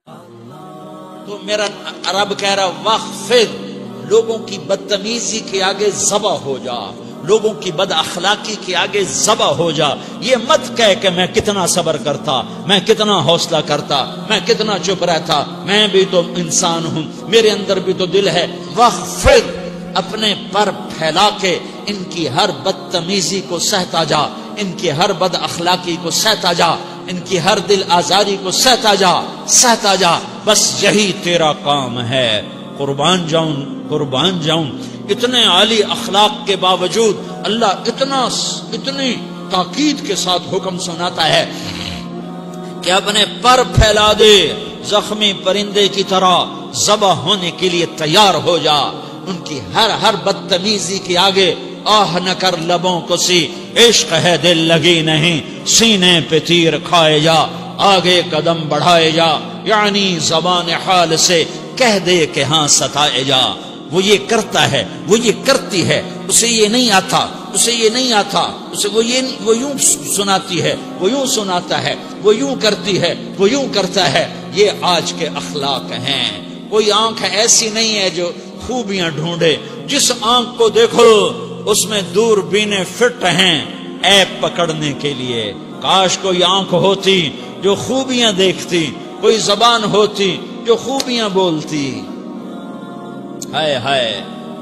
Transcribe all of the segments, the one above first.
تو میرا رب کہہ رہا وقفر، لوگوں کی بدتمیزی کے آگے ذبح ہو جا، لوگوں کی بد اخلاقی کے آگے ذبح ہو جا. یہ مت کہہ کہ میں کتنا صبر کرتا، میں کتنا حوصلہ کرتا، میں کتنا چپ رہتا، میں بھی تو انسان ہوں، میرے اندر بھی تو دل ہے. وقفر، اپنے پر پھیلا کے ان کی ہر بدتمیزی کو سہتا جا، ان کی ہر بد اخلاقی کو سہتا جا، ان کی ہر دل آزاری کو سہتا جا، سہتا جا. بس یہی تیرا کام ہے. قربان جاؤں، قربان جاؤں. اتنے عالی اخلاق کے باوجود اللہ اتنی تاکید کے ساتھ حکم سناتا ہے کہ اپنے پر پھیلا دے، زخمی پرندے کی طرح ذبح ہونے کے لیے تیار ہو جا. ان کی ہر بدتمیزی کے آگے آہ نہ کر لبوں کو سی، عشق ہے دل لگی نہیں، سینے پہ تیر کھائے جا، آگے قدم بڑھائے جا، یعنی زبان حال سے کہہ دے کہ ہاں ستائے جا. وہ یہ کرتا ہے، وہ یہ کرتی ہے، اسے یہ نہیں آتا، اسے یہ نہیں آتا، اسے وہ یوں سناتی ہے، وہ یوں سناتا ہے، وہ یوں کرتی ہے، وہ یوں کرتا ہے. یہ آج کے اخلاق ہیں. کوئی آنکھ ایسی نہیں ہے جو خوبیاں ڈھونڈے. جس آنکھ کو دیکھو اس میں دوربینیں فٹ ہیں عیب پکڑنے کے لیے. کاش کوئی آنکھ ہوتی جو خوبیاں دیکھتی، کوئی زبان ہوتی جو خوبیاں بولتی. ہائے ہائے،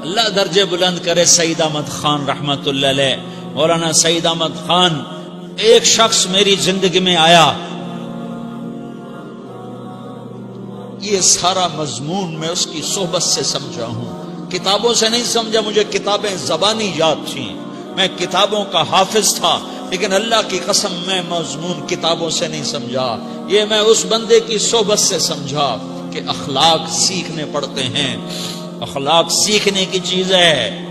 اللہ درجے بلند کرے سعید احمد خان رحمت اللہ علیہ. مولانا سعید احمد خان، ایک شخص میری زندگی میں آیا، یہ سارا مضمون میں اس کی صحبت سے سمجھا ہوں، کتابوں سے نہیں سمجھا. مجھے کتابیں زبانی یاد تھیں، میں کتابوں کا حافظ تھا، لیکن اللہ کی قسم میں مضمون کتابوں سے نہیں سمجھا. یہ میں اس بندے کی صحبت سے سمجھا کہ اخلاق سیکھنے پڑتے ہیں. اخلاق سیکھنے کی چیز ہے،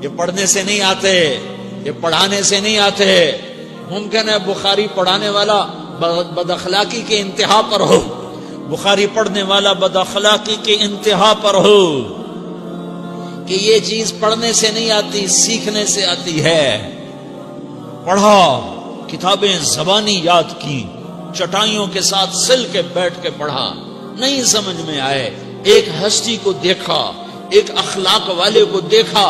یہ پڑھنے سے نہیں آتے، یہ پڑھانے سے نہیں آتے. ممکن ہے بخاری پڑھانے والا بد اخلاقی کے انتہا پر ہو، بخاری پڑھنے والا بد اخلاقی کے انتہا پر ہو، کہ یہ چیز پڑھنے سے نہیں آتی، سیکھنے سے آتی ہے. پڑھا، کتابیں زبانی یاد کی، چٹائیوں کے ساتھ سل کے بیٹھ کے پڑھا، نہیں سمجھ میں آئے. ایک ہستی کو دیکھا، ایک اخلاق والے کو دیکھا،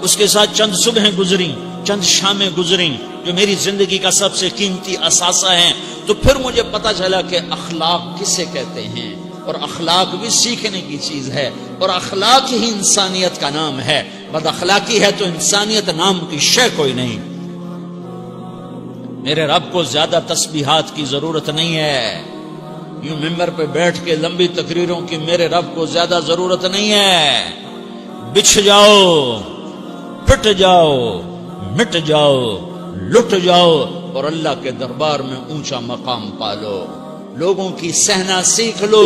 اس کے ساتھ چند صبحیں گزری، چند شامیں گزری جو میری زندگی کا سب سے قیمتی اثاثہ ہیں. تو پھر مجھے پتا چلا کہ اخلاق کسے کہتے ہیں، اور اخلاق بھی سیکھنے کی چیز ہے، اور اخلاق ہی انسانیت کا نام ہے. بد اخلاقی ہے تو انسانیت نام کی شے کوئی نہیں. میرے رب کو زیادہ تسبیحات کی ضرورت نہیں ہے. یوں ممبر پہ بیٹھ کے لمبی تقریروں کی میرے رب کو زیادہ ضرورت نہیں ہے. بچھ جاؤ، پٹ جاؤ، مٹ جاؤ، لٹ جاؤ، اور اللہ کے دربار میں اونچا مقام پالو. لوگوں کی سہنا سیکھ لو،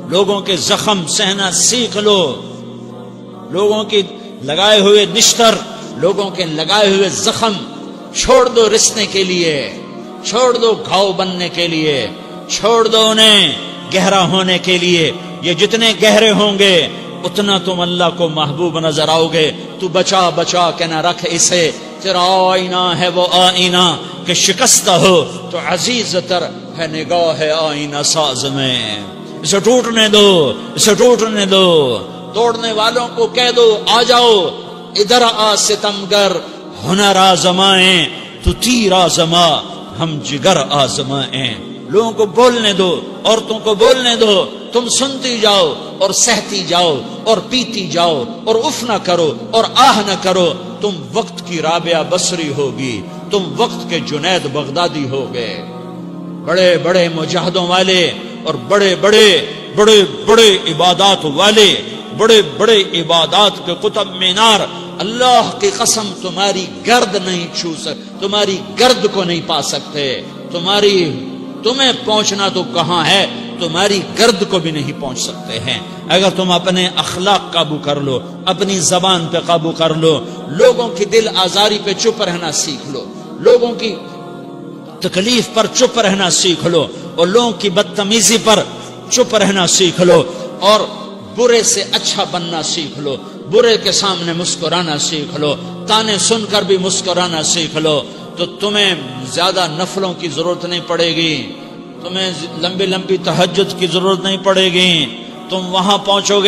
لوگوں کے زخم سہنا سیکھ لو، لوگوں کی لگائے ہوئے نشتر، لوگوں کے لگائے ہوئے زخم چھوڑ دو رسنے کے لیے، چھوڑ دو گھاؤ بننے کے لیے، چھوڑ دو انہیں گہرا ہونے کے لیے. یہ جتنے گہرے ہوں گے اتنا تم اللہ کو محبوب نظر آؤ گے. تو بچا بچا کے نہ رکھ اسے، تیرا آئینہ ہے وہ آئینہ کہ شکستہ ہو تو عزیز تر ہے نگاہ آئینہ ساز میں. اسے ٹوٹنے دو، اسے ٹوٹنے دو. توڑنے والوں کو کہہ دو آ جاؤ ادھر آ ستمگر، ہنر آزمائیں تو تیر آزما، ہم جگر آزمائیں. لوگوں کو بولنے دو، عورتوں کو بولنے دو. تم سنتی جاؤ اور سہتی جاؤ اور پیتی جاؤ اور اف نہ کرو اور آہ نہ کرو. تم وقت کی رابعہ بصری ہوگی، تم وقت کے جنید بغدادی ہوگے. بڑے بڑے مجاہدوں والے اور بڑے بڑے بڑے بڑے عبادات والے، بڑے بڑے عبادات کے قطب مینار، اللہ کی قسم تمہاری گرد نہیں چھو سکتے، تمہاری گرد کو نہیں پا سکتے. تمہیں پہنچنا تو کہاں ہے، تمہاری گرد کو بھی نہیں پہنچ سکتے ہیں. اگر تم اپنے اخلاق قابو کر لو، اپنی زبان پہ قابو کر لو، لوگوں کی دل آزاری پہ چپ رہنا سیکھ لو، لوگوں کی تکلیف پر چپ رہنا سیکھ لو، اور لوگوں کی بدتمیزی پر چپ رہنا سیکھ لو، اور برے سے اچھا بننا سیکھ لو، برے کے سامنے مسکرانا سیکھ لو، تانے سن کر بھی مسکرانا سیکھ لو، تو تمہیں زیادہ نفلوں کی ضرورت نہیں پڑے گی. تمہیں لمبی لمبی تہجد کی ضرورت نہیں پڑے گی. تم وہاں پہنچو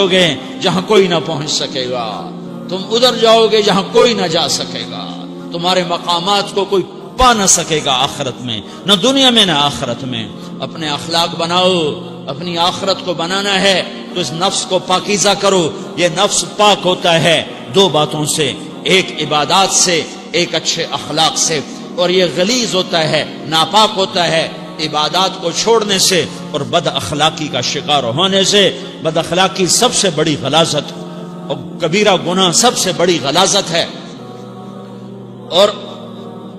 گے جہاں کوئی نہ پہنچ سکے گا. تم ادھر جاؤ گے جہاں کوئی نہ جا سکے گا. تمہارے مقامات کو کوئی پا نہ سکے گا آخرت میں، نہ دنیا میں نہ آخرت میں. اپنے اخلاق بناؤ. اپنی آخرت کو بنانا ہے تو اس نفس کو پاکیزہ کرو. یہ نفس پاک ہوتا ہے دو باتوں سے، ایک عبادات سے، ایک اچھے اخلاق سے. اور یہ غلیظ ہوتا ہے، ناپاک ہوتا ہے عبادات کو چھوڑنے سے اور بد اخلاقی کا شکار ہونے سے. بد اخلاقی سب سے بڑی غلاظت اور کبیرہ گناہ سب سے بڑی غلاظت ہے، اور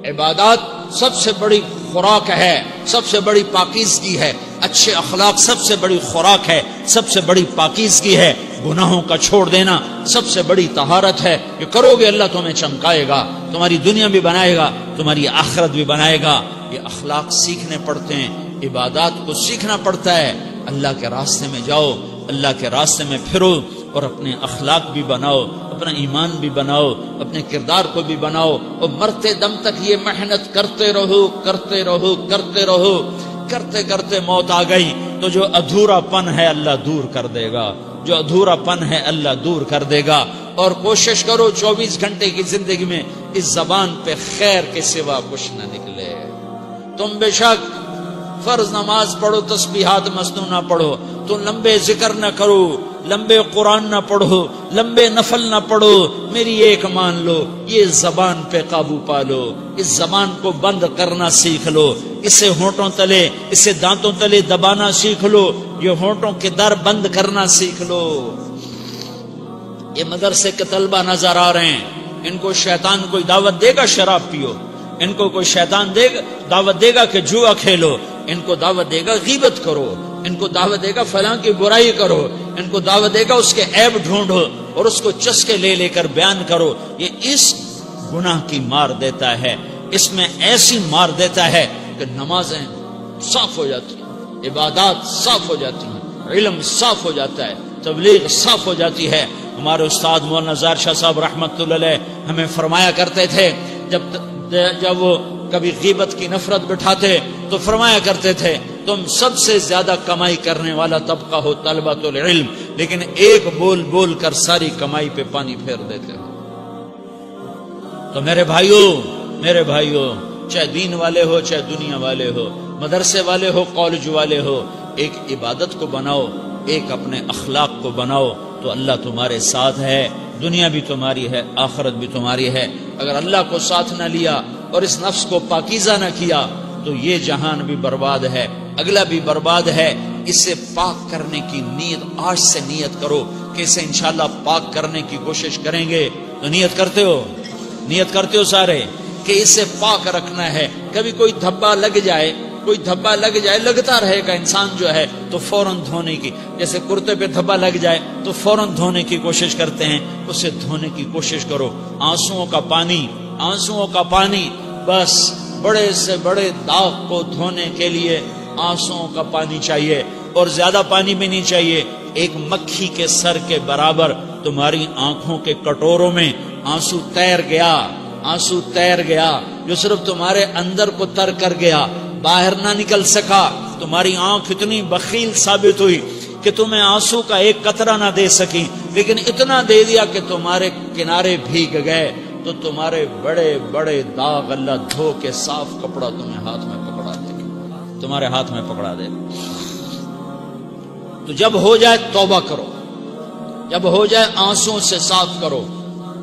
عبادات سب سے بڑی خوراک ہے، سب سے بڑی پاکیزگی ہے. اچھے اخلاق سب سے بڑی خوراک ہے، سب سے بڑی پاکیزگی ہے. گناہوں کا چھوڑ دینا سب سے بڑی طہارت ہے. یہ کرو گے اللہ تمہیں چمکائے گا، تمہاری دنیا بھی بنائے گا، تمہاری آخرت بھی بنائے گا. یہ اخلاق سیکھنے پڑتے ہیں، عبادات کو سیکھنا پڑتا ہے. اللہ کے راستے میں جاؤ، اللہ کے راستے میں پھرو اور اپنے اخلاق بھی بناؤ، اپنا ایمان بھی بناؤ، اپنے کردار کو بھی بناؤ. اور مرتے دم تک یہ محنت کرتے رہو. کرتے کرتے موت آ گئی تو جو ادھورا پن ہے اللہ دور کر دے گا. جو ادھورا پن ہے اللہ دور کر دے گا. اور کوشش کرو 24 گھنٹے کی زندگی میں اس زبان پہ خیر کے سوا کچھ نہ نکلے. تم بے شک فرض نماز پڑھو، تسبیحات مسنون نہ پڑھو، تو لمبے ذکر نہ کرو، لمبے قرآن نہ پڑھو، لمبے نفل نہ پڑھو. میری ایک مان لو، یہ زبان پہ قابو پالو. اس زبان کو بند کرنا سیکھ لو. اسے ہونٹوں تلے، اسے دانتوں تلے دبانا سیکھ لو. یہ ہونٹوں کے در بند کرنا سیکھ لو. یہ مدرسے کے طلبہ نظر آ رہے ہیں، ان کو شیطان کوئی دعوت دے گا شراب پیو، ان کو کوئی شیطان دعوت دے گا کہ جوا کھیلو، ان کو دعوت دے گا غیبت کرو، ان کو دعوت دے گا فلاں کی برائی کرو، ان کو دعوت دے گا اس کے عیب ڈھونڈو اور اس کو چسکے لے کر بیان کرو. یہ اس گناہ کی مار دیتا ہے، اس میں ایسی مار دیتا ہے کہ نمازیں صاف ہو جاتی ہیں، عبادات صاف ہو جاتی ہیں، علم صاف ہو جاتا ہے، تبلیغ صاف ہو جاتی ہے. ہمارے استاد مولانا زار شاہ صاحب رحمت اللہ علیہ ہمیں فرمایا کرتے تھے، جب وہ کبھی غیبت کی نفرت بٹھاتے تو فرمایا کرتے تھے تم سب سے زیادہ کمائی کرنے والا طبقہ ہو طلبۃ العلم، لیکن ایک بول بول کر ساری کمائی پہ پانی پھیر دیتے ہو. تو میرے بھائیوں چاہے دین والے ہو چاہے دنیا والے ہو، مدرسے والے ہو کالج والے ہو، ایک عبادت کو بناؤ، ایک اپنے اخلاق کو بناؤ تو اللہ تمہارے ساتھ ہے. دنیا بھی تمہاری ہے، آخرت بھی تمہاری ہے. اگر اللہ کو ساتھ نہ لیا اور اس نفس کو پاکیزہ نہ کیا تو یہ جہان بھی برباد ہے، اگلا بھی برباد ہے. اسے پاک کرنے کی نیت آج سے نیت کرو کہ اسے انشاءاللہ پاک کرنے کی کوشش کریں گے. تو نیت کرتے ہو سارے کہ اسے پاک رکھنا ہے. کبھی کوئی دھبا لگ جائے لگتا رہے گا انسان جو ہے تو فوراً دھونے کی، جیسے کرتے پہ دھبا لگ جائے تو فوراً دھونے کی کوشش کرتے ہیں، اسے دھونے کی کوشش کرو. آنسوؤں کا پانی بس بڑے سے بڑے داغ کو دھونے کے لیے آنسوؤں کا پانی چاہیے، اور زیادہ پانی بھی نہیں چاہیے. ایک مکھی کے سر کے برابر تمہاری آنکھوں کے کٹوروں میں آنسو تیر گیا جو صرف تمہارے اندر کو تر کر گیا، باہر نہ نکل سکا. تمہاری آنکھ اتنی بخیل ثابت ہوئی کہ تمہیں آنسو کا ایک قطرہ نہ دے سکی، لیکن اتنا دے دیا کہ تمہارے کنارے بھیگ گئے. تو تمہارے بڑے بڑے داغ اللہ دھو کے صاف کپڑا تمہیں ہاتھ میں پکڑا دے گا، تمہارے ہاتھ میں پکڑا دے گا. تو جب ہو جائے توبہ کرو، جب ہو جائے آنسوں سے صاف کرو.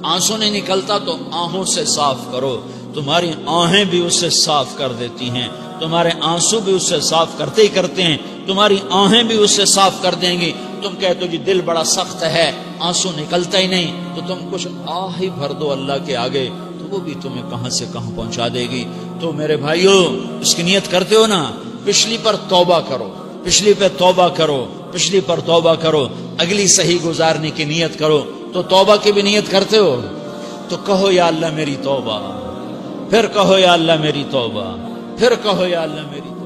آنسو نہیں نکلتا تو آہوں سے صاف کرو. تمہاری آہیں بھی اسے صاف کر دیتی ہیں، تمہارے آنسو بھی اسے صاف کرتے ہی کرتے ہیں، تمہاری آہیں بھی اسے صاف کر دیں گی. تم کہتے ہو جی دل بڑا سخت ہے، آنسو نکلتا ہی نہیں، تو تم کچھ آہ ہی بھر دو اللہ کے آگے، تو وہ بھی تمہیں کہاں سے کہاں پہنچا دے گی. تو میرے بھائیو اس کی نیت کرتے ہو نا، پچھلی پر توبہ کرو، پچھلی پہ توبہ کرو، پچھلی پر توبہ کرو، اگلی صحیح گزارنے کی نیت کرو. تو توبہ کی بھی نیت کرتے ہو تو کہو یا اللہ میری توبہ، پھر کہو یا اللہ میری توبہ، پھر کہو یا اللہ میری توبہ.